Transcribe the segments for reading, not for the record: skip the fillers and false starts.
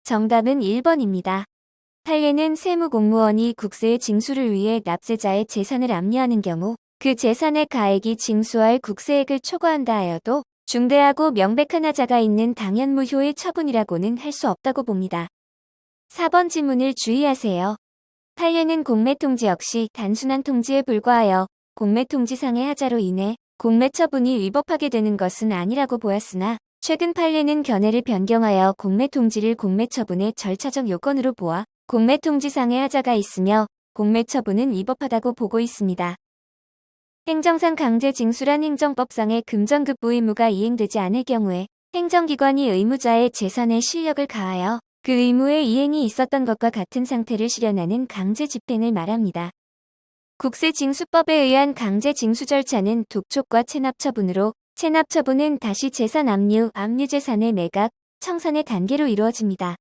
정답은 1번입니다. 판례는 세무공무원이 국세의 징수를 위해 납세자의 재산을 압류하는 경우 그 재산의 가액이 징수할 국세액을 초과한다 하여도 중대하고 명백한 하자가 있는 당연무효의 처분이라고는 할 수 없다고 봅니다. 4번 지문을 주의하세요. 판례는 공매통지 역시 단순한 통지에 불과하여 공매통지상의 하자로 인해 공매처분이 위법하게 되는 것은 아니라고 보았으나 최근 판례는 견해를 변경하여 공매통지를 공매처분의 절차적 요건으로 보아 공매통지상의 하자가 있으며 공매처분은 위법하다고 보고 있습니다. 행정상 강제징수란 행정법상의 금전급부 의무가 이행되지 않을 경우에 행정기관이 의무자의 재산에 실력을 가하여 그 의무의 이행이 있었던 것과 같은 상태를 실현하는 강제집행을 말합니다. 국세징수법에 의한 강제징수 절차는 독촉과 체납처분으로 체납처분은 다시 재산 압류, 압류재산의 매각, 청산의 단계로 이루어집니다.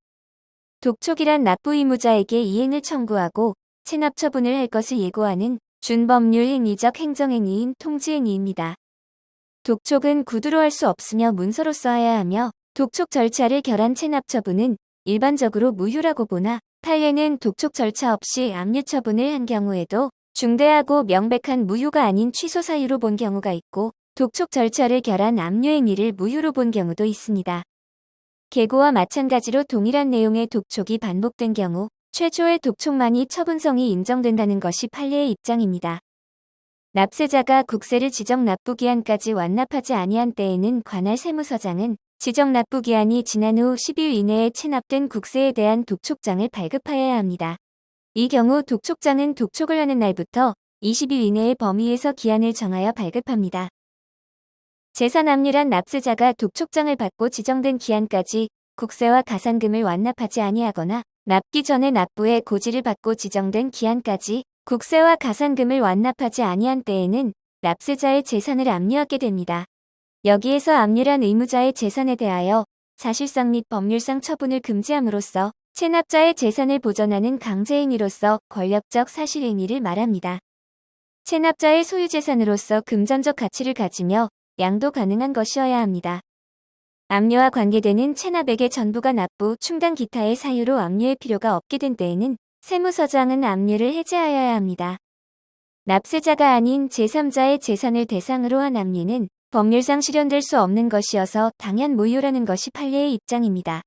독촉이란 납부 의무자에게 이행을 청구하고 체납처분을 할 것을 예고하는 준법률 행위적 행정행위인 통지행위입니다. 독촉은 구두로 할 수 없으며 문서로 써야 하며 독촉 절차를 결한 체납처분은 일반적으로 무효라고 보나 판례는 독촉 절차 없이 압류처분을 한 경우에도 중대하고 명백한 무효가 아닌 취소 사유로 본 경우가 있고 독촉 절차를 결한 압류행위를 무효로 본 경우도 있습니다. 계고와 마찬가지로 동일한 내용의 독촉이 반복된 경우 최초의 독촉만이 처분성이 인정된다는 것이 판례의 입장입니다. 납세자가 국세를 지정 납부기한까지 완납하지 아니한 때에는 관할 세무서장은 지정 납부기한이 지난 후 10일 이내에 체납된 국세에 대한 독촉장을 발급하여야 합니다. 이 경우 독촉장은 독촉을 하는 날부터 20일 이내의 범위에서 기한을 정하여 발급합니다. 재산 압류란 납세자가 독촉장을 받고 지정된 기한까지 국세와 가산금을 완납하지 아니하거나 납기 전에 납부의 고지를 받고 지정된 기한까지 국세와 가산금을 완납하지 아니한 때에는 납세자의 재산을 압류하게 됩니다. 여기에서 압류란 의무자의 재산에 대하여 사실상 및 법률상 처분을 금지함으로써 체납자의 재산을 보전하는 강제행위로서 권력적 사실행위를 말합니다. 체납자의 소유재산으로서 금전적 가치를 가지며 양도 가능한 것이어야 합니다. 압류와 관계되는 체납액의 전부가 납부, 충당 기타의 사유로 압류의 필요가 없게 된 때에는 세무서장은 압류를 해제하여야 합니다. 납세자가 아닌 제3자의 재산을 대상으로 한 압류는 법률상 실현될 수 없는 것이어서 당연 무효라는 것이 판례의 입장입니다.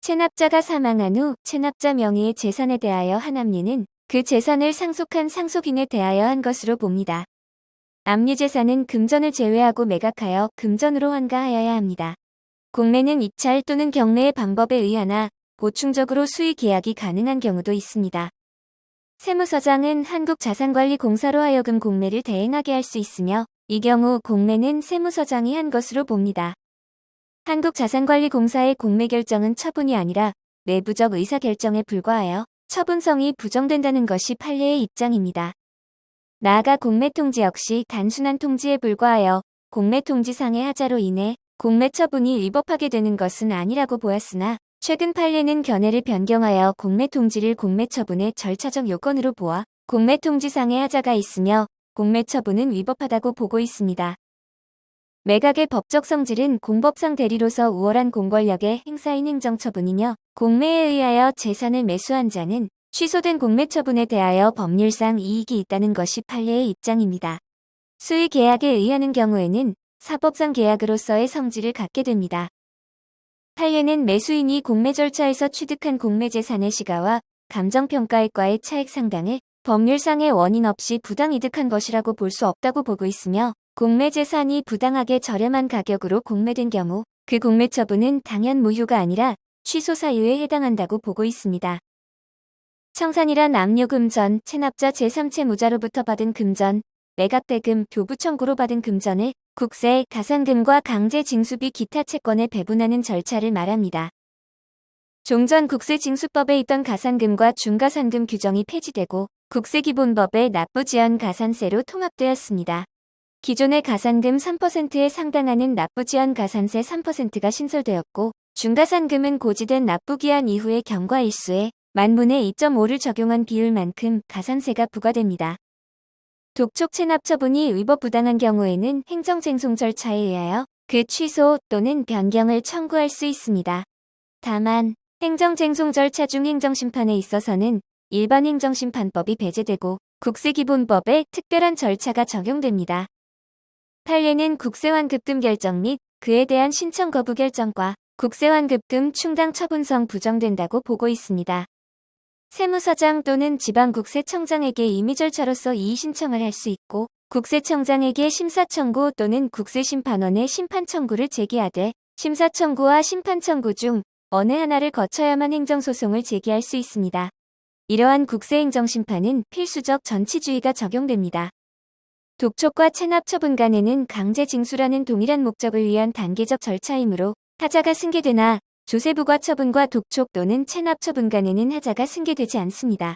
체납자가 사망한 후 체납자 명의의 재산에 대하여 한 압류는 그 재산을 상속한 상속인에 대하여 한 것으로 봅니다. 압류재산은 금전을 제외하고 매각하여 금전으로 환가하여야 합니다. 공매는 입찰 또는 경매의 방법에 의하나 보충적으로 수의 계약이 가능한 경우도 있습니다. 세무서장은 한국자산관리공사로 하여금 공매를 대행하게 할 수 있으며 이 경우 공매는 세무서장이 한 것으로 봅니다. 한국자산관리공사의 공매 결정은 처분이 아니라 내부적 의사결정에 불과하여 처분성이 부정된다는 것이 판례의 입장입니다. 나아가 공매통지 역시 단순한 통지에 불과하여 공매통지상의 하자로 인해 공매처분이 위법하게 되는 것은 아니라고 보았으나 최근 판례는 견해를 변경하여 공매통지를 공매처분의 절차적 요건으로 보아 공매통지상의 하자가 있으며 공매처분은 위법하다고 보고 있습니다. 매각의 법적 성질은 공법상 대리로서 우월한 공권력의 행사인 행정처분이며 공매에 의하여 재산을 매수한 자는 취소된 공매처분에 대하여 법률상 이익이 있다는 것이 판례의 입장입니다. 수의 계약에 의하는 경우에는 사법상 계약으로서의 성질을 갖게 됩니다. 판례는 매수인이 공매 절차에서 취득한 공매재산의 시가와 감정평가액과의 차액 상당을 법률상의 원인 없이 부당이득한 것이라고 볼 수 없다고 보고 있으며 공매재산이 부당하게 저렴한 가격으로 공매된 경우 그 공매처분은 당연 무효가 아니라 취소 사유에 해당한다고 보고 있습니다. 청산이란 압류금전, 체납자 제3채무자로부터 받은 금전, 매각대금, 교부청구로 받은 금전을 국세, 가산금과 강제징수비 기타 채권에 배분하는 절차를 말합니다. 종전 국세징수법에 있던 가산금과 중가산금 규정이 폐지되고 국세기본법에 납부지연 가산세로 통합되었습니다. 기존의 가산금 3%에 상당하는 납부지연 가산세 3%가 신설되었고 중가산금은 고지된 납부기한 이후의 경과일수에 만분의 2.5를 적용한 비율만큼 가산세가 부과됩니다. 독촉 체납 처분이 위법 부당한 경우에는 행정쟁송 절차에 의하여 그 취소 또는 변경을 청구할 수 있습니다. 다만 행정쟁송 절차 중 행정심판에 있어서는 일반 행정심판법이 배제되고 국세기본법에 특별한 절차가 적용됩니다. 판례는 국세환급금 결정 및 그에 대한 신청 거부 결정과 국세환급금 충당 처분성 부정된다고 보고 있습니다. 세무서장 또는 지방국세청장에게 임의절차로서 이의 신청을 할 수 있고 국세청장에게 심사청구 또는 국세심판원에 심판청구를 제기하되 심사청구와 심판청구 중 어느 하나를 거쳐야만 행정소송을 제기할 수 있습니다. 이러한 국세행정심판은 필수적 전치주의가 적용됩니다. 독촉과 체납처분간에는 강제징수라는 동일한 목적을 위한 단계적 절차이므로 하자가 승계되나 조세부과 처분과 독촉 또는 체납처분간에는 하자가 승계되지 않습니다.